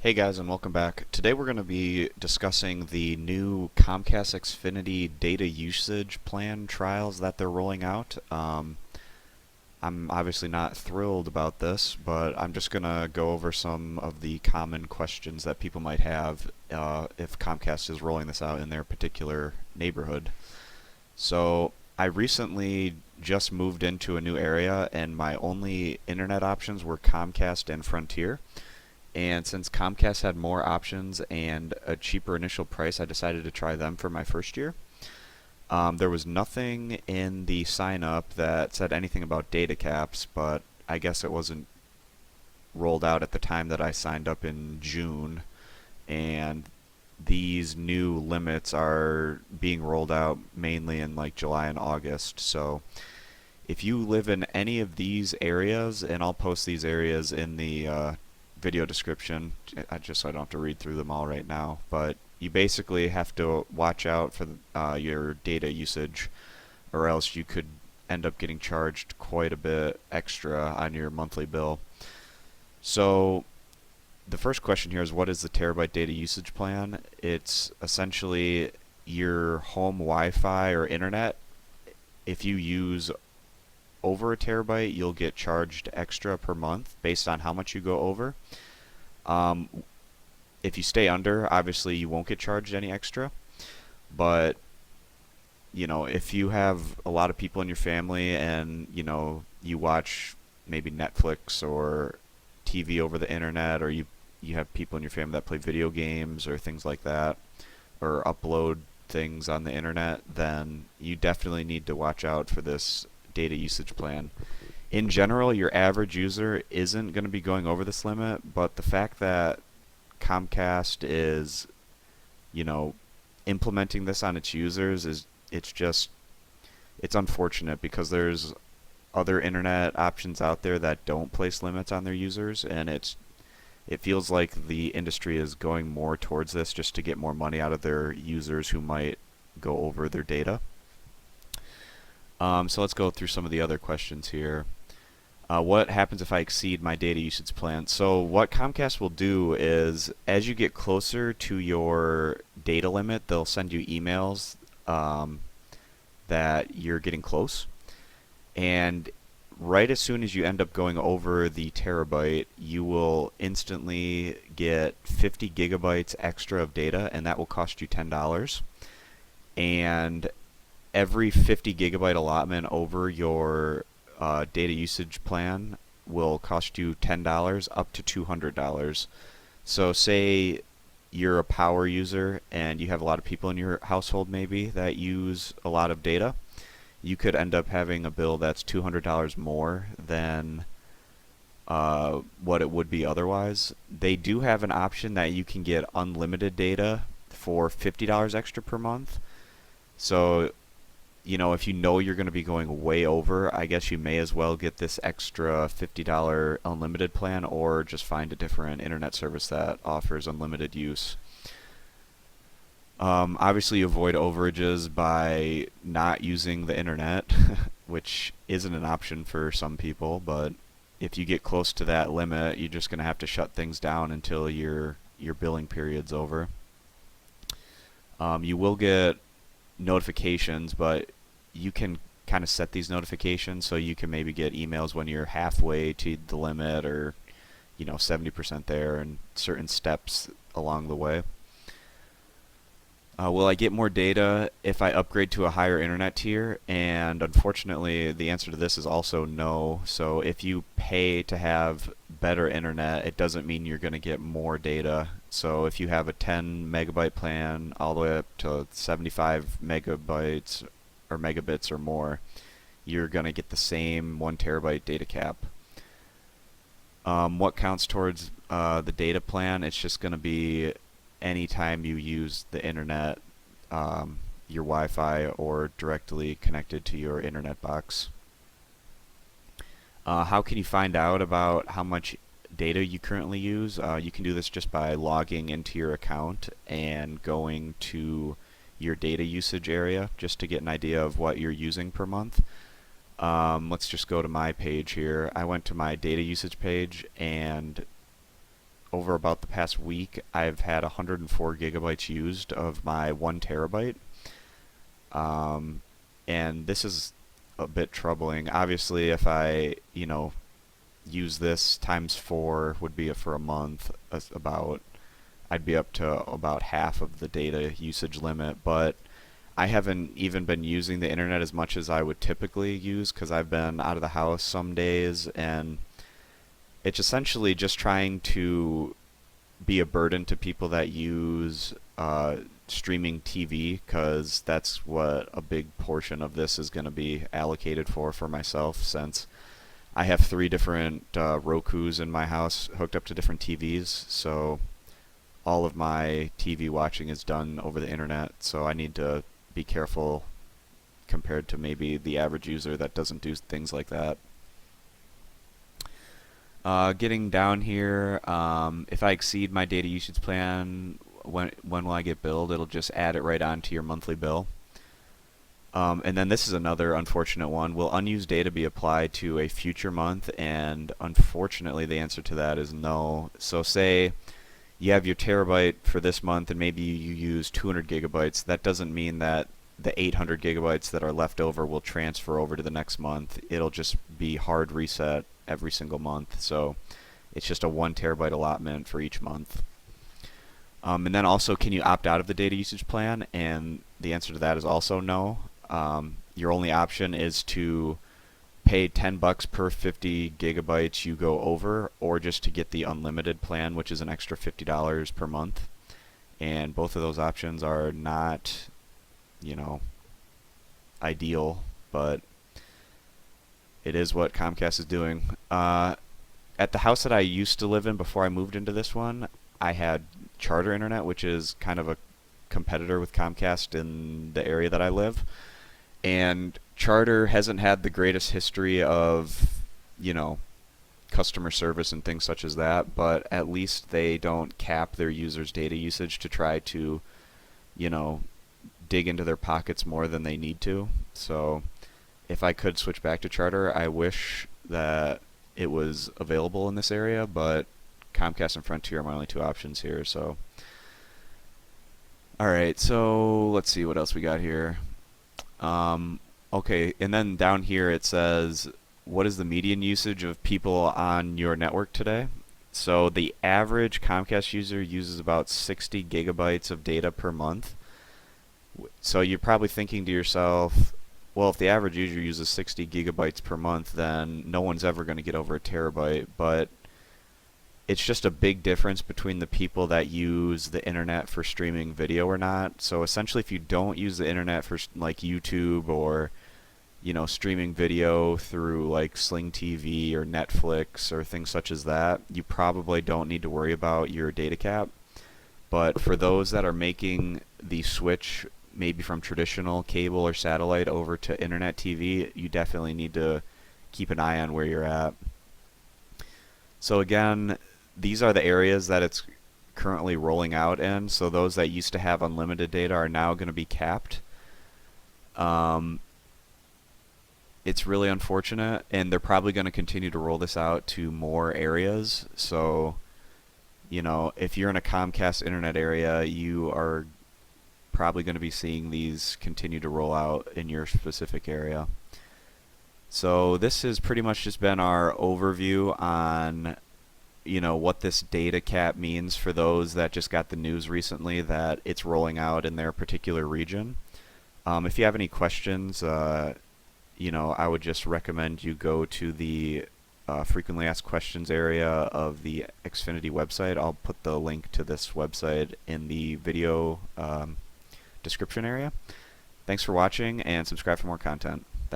Hey guys, and welcome back. Today we're going to be discussing the new Comcast Xfinity data usage plan trials that they're rolling out. I'm obviously not thrilled about this, but I'm just going to go over some of the common questions that people might have if Comcast is rolling this out in their particular neighborhood. So I recently just moved into a new area, and my only internet options were Comcast and Frontier. And since Comcast had more options and a cheaper initial price, I decided to try them for my first year. There was nothing in the sign up that said anything about data caps, but I guess it wasn't rolled out at the time that I signed up in June. And these new limits are being rolled out mainly in like July and August. So if you live in any of these areas, and I'll post these areas in the video description, just so I don't have to read through them all right now, but you basically have to watch out for your data usage, or else you could end up getting charged quite a bit extra on your monthly bill. So the first question here is, what is the terabyte data usage plan? It's essentially your home Wi-Fi or internet. If you use over a terabyte, you'll get charged extra per month based on how much you go over. Um, if you stay under, obviously you won't get charged any extra. But if you have a lot of people in your family and you watch maybe Netflix or TV over the internet, or you have people in your family that play video games or things like that, or upload things on the internet, then you definitely need to watch out for this data usage plan. In general, your average user isn't going to be going over this limit, but the fact that Comcast is, implementing this on its users it's unfortunate, because there's other internet options out there that don't place limits on their users, and it feels like the industry is going more towards this just to get more money out of their users who might go over their data. So let's go through some of the other questions here. What happens if I exceed my data usage plan? So what Comcast will do is, as you get closer to your data limit, they'll send you emails that you're getting close. And right as soon as you end up going over the terabyte, you will instantly get 50 gigabytes extra of data, and that will cost you $10. And every 50 gigabyte allotment over your data usage plan will cost you $10 up to $200. So say you're a power user and you have a lot of people in your household maybe that use a lot of data, you could end up having a bill that's $200 more than what it would be otherwise. They do have an option that you can get unlimited data for $50 extra per month. So if you know you're going to be going way over, I guess you may as well get this extra $50 unlimited plan, or just find a different internet service that offers unlimited use. Obviously, you avoid overages by not using the internet, which isn't an option for some people, but if you get close to that limit, you're just going to have to shut things down until your billing period's over. You will get notifications, but you can kind of set these notifications so you can maybe get emails when you're halfway to the limit, or 70% there, and certain steps along the way. Will I get more data if I upgrade to a higher internet tier? And unfortunately, the answer to this is also no. So if you pay to have better internet, it doesn't mean you're going to get more data. So if you have a 10 megabyte plan all the way up to 75 megabytes or megabits or more, you're going to get the same 1 terabyte data cap. What counts towards the data plan? It's just going to be anytime you use the internet, your Wi-Fi, or directly connected to your internet box. How can you find out about how much data you currently use? You can do this just by logging into your account and going to your data usage area just to get an idea of what you're using per month. Let's just go to my page here. I went to my data usage page, and over about the past week, I've had 104 gigabytes used of my 1 terabyte. Um, and this is a bit troubling. Obviously, if I, use this times 4 would be for a month, about I'd be up to about half of the data usage limit, but I haven't even been using the internet as much as I would typically use because I've been out of the house some days, and it's essentially just trying to be a burden to people that use streaming TV, because that's what a big portion of this is going to be allocated for myself, since I have 3 different Rokus in my house hooked up to different TVs, so all of my TV watching is done over the internet, so I need to be careful compared to maybe the average user that doesn't do things like that. Getting down here, if I exceed my data usage plan, when will I get billed? It'll just add it right onto your monthly bill. And then this is another unfortunate one. Will unused data be applied to a future month? And unfortunately, the answer to that is no. So say you have your terabyte for this month and maybe you use 200 gigabytes. That doesn't mean that the 800 gigabytes that are left over will transfer over to the next month. It'll just be hard reset every single month. So it's just a 1 terabyte allotment for each month. And then also, can you opt out of the data usage plan? And the answer to that is also no. Your only option is to pay $10 per 50 gigabytes you go over, or just to get the unlimited plan, which is an extra $50 per month. And both of those options are not, ideal, but it is what Comcast is doing. At the house that I used to live in before I moved into this one, I had Charter Internet, which is kind of a competitor with Comcast in the area that I live. And Charter hasn't had the greatest history of, customer service and things such as that, but at least they don't cap their users' data usage to try to, dig into their pockets more than they need to. So if I could switch back to Charter, I wish that it was available in this area, but Comcast and Frontier are my only 2 options here. So alright, so let's see what else we got here. Okay, and then down here it says, what is the median usage of people on your network today? So the average Comcast user uses about 60 gigabytes of data per month. So you're probably thinking to yourself, well, if the average user uses 60 gigabytes per month, then no one's ever going to get over a terabyte. But it's just a big difference between the people that use the internet for streaming video or not. So essentially, if you don't use the internet for like YouTube or streaming video through like Sling TV or Netflix or things such as that, you probably don't need to worry about your data cap. But for those that are making the switch maybe from traditional cable or satellite over to internet TV, you definitely need to keep an eye on where you're at. So again, these are the areas that it's currently rolling out in. So those that used to have unlimited data are now going to be capped. It's really unfortunate, and they're probably going to continue to roll this out to more areas. So, if you're in a Comcast internet area, you are probably going to be seeing these continue to roll out in your specific area. So this has pretty much just been our overview on what this data cap means for those that just got the news recently that it's rolling out in their particular region. If you have any questions, I would just recommend you go to the frequently asked questions area of the Xfinity website. I'll put the link to this website in the video description area. Thanks for watching, and subscribe for more content.